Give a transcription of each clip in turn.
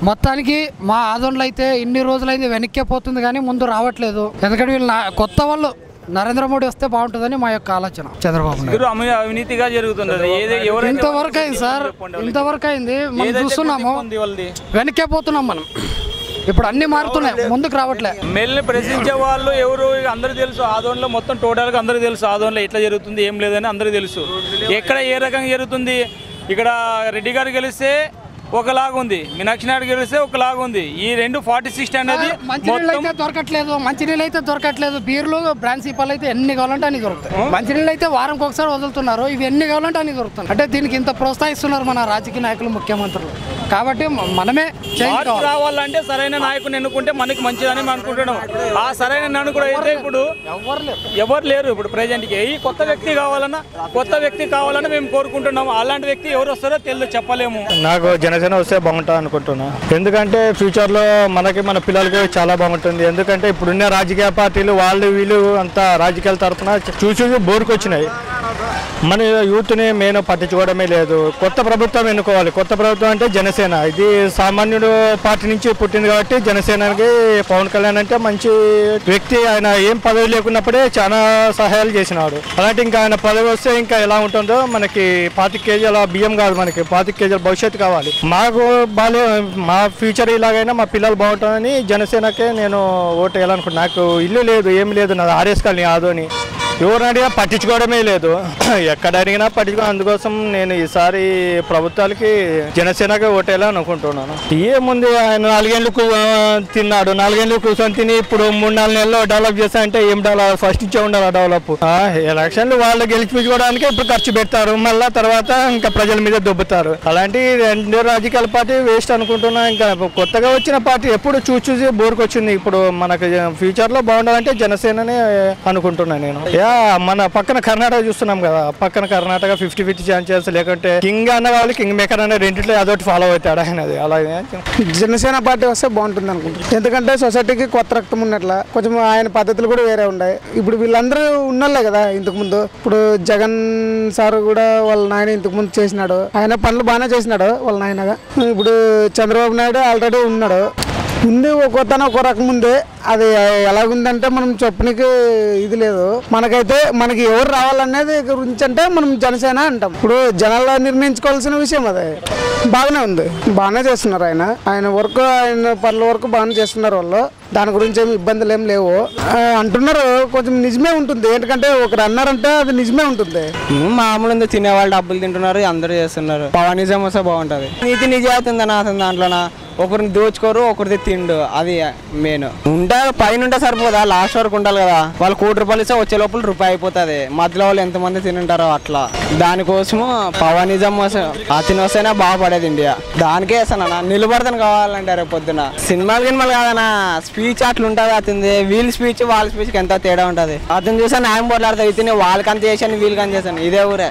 మొత్తానికి మా ఆదోన్లో అయితే ఇన్ని రోజులైంది వెనక్కే పోతుంది కానీ ముందు రావట్లేదు. ఎందుకంటే వీళ్ళు కొత్త వాళ్ళు నరేంద్ర మోడీ వస్తే బాగుంటుందని మా యొక్క ఆలోచన. చంద్రబాబు నాయుడు అవినీతిగా జరుగుతుంది. ఇంతవరకు అయింది సార్, ఇంతవరకు అయింది. మనం చూస్తున్నాము వెనక్కే పోతున్నాం మనం. ఇప్పుడు అన్ని మారుతున్నాయి, ముందుకు రావట్లే. మెల్లి ప్రశ్నించే వాళ్ళు ఎవరు అందరూ తెలుసు. ఆదోన్లో మొత్తం టోటల్గా అందరికీ తెలుసు. ఆదోన్లో ఎట్లా జరుగుతుంది ఏం లేదని అందరికీ తెలుసు. ఎక్కడ ఏ రకంగా జరుగుతుంది. ఇక్కడ రెడ్డి గారు గెలిస్తే ఒకలాగా ఉంది, మీనాక్షి నాయుడు గెలిస్తే ఒకలాగా ఉంది. ఈ 246 అనేది మంచినీళ్ళు అయితే దొరకట్లేదు, మంచినీళ్ళు అయితే దొరకట్లేదు. బీర్లు బ్రాండ్ సీపాలు అయితే ఎన్ని కావాలంటే అన్ని దొరుకుతాయి. మంచినీళ్ళు అయితే వారంకి ఒకసారి వదులుతున్నారు, ఇవి ఎన్ని కావాలంటే అన్ని దొరుకుతాయి. అంటే దీనికి ఇంత ప్రోత్సహిస్తున్నారు మన రాజకీయ నాయకులు, ముఖ్యమంత్రులు. కాబట్టి మనమే రావాలంటే సరైన నాయకుని ఎన్నుకుంటే మనకి మంచిదని మేము అనుకుంటున్నాం. ఆ సరైన నాయకుడు అయితే ఇప్పుడు ఎవరు లేరు. ఇప్పుడు ప్రెజెంట్కి ఈ కొత్త వ్యక్తి కావాలన్నా మేము కోరుకుంటున్నాం. అలాంటి వ్యక్తి ఎవరు వస్తారో తెలియదు, చెప్పలేము. నాకు జనసేన వస్తే బాగుంటుంది అనుకుంటున్నా. ఎందుకంటే ఫ్యూచర్లో మనకి మన పిల్లలకి చాలా బాగుంటుంది. ఎందుకంటే ఇప్పుడున్న రాజకీయ పార్టీలు వాళ్ళు వీళ్ళు అంతా రాజకీయాల తరఫున చూసి బోర్కు వచ్చినాయి. మన యూత్ని మెయిన్ పట్టించుకోవడమే లేదు. కొత్త ప్రభుత్వం ఎన్నుకోవాలి. కొత్త ప్రభుత్వం అంటే జనసేన. ఇది సామాన్యుడు పార్టీ నుంచి పుట్టింది కాబట్టి జనసేనకి పవన్ కళ్యాణ్ అంటే మంచి వ్యక్తి. ఆయన ఏం పదవి లేకున్నప్పుడే చాలా సహాయాలు చేసినాడు. అలాంటి ఇంకా ఆయన పదవి వస్తే ఇంకా ఎలా ఉంటుందో. మనకి 25 కేజీల బియ్యం కాదు, మనకి 25 కేజీల భవిష్యత్తు కావాలి. మాకు మా ఫ్యూచర్ ఇలాగైనా మా పిల్లలు బాగుంటుందని జనసేనకే నేను ఓటు వేయాలనుకుంటున్నాను. నాకు ఇల్లు లేదు, ఏమి లేదు. నాది ఆర్ఎస్ కాలనీ ఆదోని. ఎవరు అడిగినా పట్టించుకోవడమే లేదు, ఎక్కడ అడిగినా పట్టించుకో. అందుకోసం నేను ఈసారి ప్రభుత్వాలకి జనసేనకి ఓటేయాలని అనుకుంటున్నాను. ఏముంది, ఆయన 4 ఏళ్ళు తిన్నాడు. 4 ఏళ్ళు కూర్చొని తిని ఇప్పుడు 3-4 నెలల్లో డెవలప్ చేస్తా అంటే ఏం డెవలప్? ఫస్ట్ నుంచే ఉండాలి డెవలప్. ఎలక్షన్లు వాళ్ళు గెలిపించుకోవడానికి ఇప్పుడు ఖర్చు పెడతారు, మళ్ళీ తర్వాత ఇంకా ప్రజల మీద దొబ్బుతారు. అలాంటి 2 రాజకీయాల పార్టీ వేస్ట్ అనుకుంటున్నా. ఇంకా కొత్తగా వచ్చిన పార్టీ ఎప్పుడు చూసి బోర్కు వచ్చింది. ఇప్పుడు మనకు ఫ్యూచర్లో బాగుండాలంటే జనసేననే అనుకుంటున్నాను నేను. మన పక్కన కర్ణాటక చూస్తున్నాం కదా, పక్కన కర్ణాటక 50-50 ఛాన్సెస్. లేకుంటే కింగ్ అన్న వాళ్ళు కింగ్ మేకర్ అనే రెండింటిలో అదొకటి ఫాలో అవుతాడు ఆయనది. అలాగే జనసేన పార్టీ వస్తే బాగుంటుంది అనుకుంటున్నాను. ఎందుకంటే సొసైటీకి కొత్త రక్తం ఉన్నట్ల కొంచెం ఆయన పద్ధతులు కూడా వేరే ఉన్నాయి. ఇప్పుడు వీళ్ళందరూ ఉన్నోళ్ళే కదా ఇంతకు ముందు. ఇప్పుడు జగన్ సార్ కూడా వాళ్ళ నాయన ఇంతకు ముందు చేసినాడు, ఆయన పనులు బాగానే చేసినాడు వాళ్ళ నాయనగా. ఇప్పుడు చంద్రబాబు నాయుడు ఆల్రెడీ ఉన్నాడు. ముందు ఒక్కొత్తన ఒక రకం ఉంది. అది ఎలాగుందంటే మనం చెప్పనికి ఇది లేదు. మనకి ఎవరు రావాలనేది గురించి అంటే మనం జనసేన అంటాం. ఇప్పుడు జనాల్లో నిర్ణయించుకోవాల్సిన విషయం అదే. బాగానే ఉంది, బాగానే చేస్తున్నారు. ఆయన వర్క్, ఆయన పనుల వరకు బాగానే చేస్తున్నారు వాళ్ళు. దాని గురించి ఏమి ఇబ్బందులు ఏం లేవు అంటున్నారు. కొంచెం నిజమే ఉంటుంది, ఎందుకంటే ఒకరు అన్నారంటే అది నిజమే ఉంటుంది. మామూలు తినేవాళ్ళు డబ్బులు తింటున్నారు, అందరూ చేస్తున్నారు. పవనిజం వస్తే బాగుంటుంది. నీతి నిజాయితీ ఉందని అతను దాంట్లోనా ఒకరిని దోచుకోరు, ఒకరిది తిండు. అది మెయిన్. ఉంటారు పైన ఉంటే సరిపోదా, లాస్ట్ వరకు ఉండాలి కదా. వాళ్ళు ₹1 ఇస్తే వచ్చే లోపల రూపాయి అయిపోతుంది. మధ్యలో వాళ్ళు ఎంతమంది తింటారో అట్లా. దానికోసము పవనిజం అతను వస్తేనే బాగుపడేది ఇండియా. దానికే వేస్తానా నిలబడతాను కావాలంటే రేపు పొద్దున. సినిమాలు కాదనా, స్పీచ్ అట్లా ఉంటుంది అతనిది. వీళ్ళ స్పీచ్ వాళ్ళ స్పీచ్కి ఎంత తేడా ఉంటుంది. అతను చూసా న్యాయం పోట్లాడతా, ఇతను వాళ్ళకంత చేశాను వీళ్ళకంత చేశాను. ఇదే ఊరే.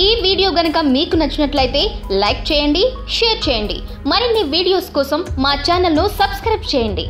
ఈ వీడియో గనుక మీకు నచ్చినట్లయితే లైక్ చేయండి, షేర్ చేయండి. మరిన్ని వీడియోస్ కోసం మా ఛానల్ను సబ్స్క్రైబ్ చేయండి.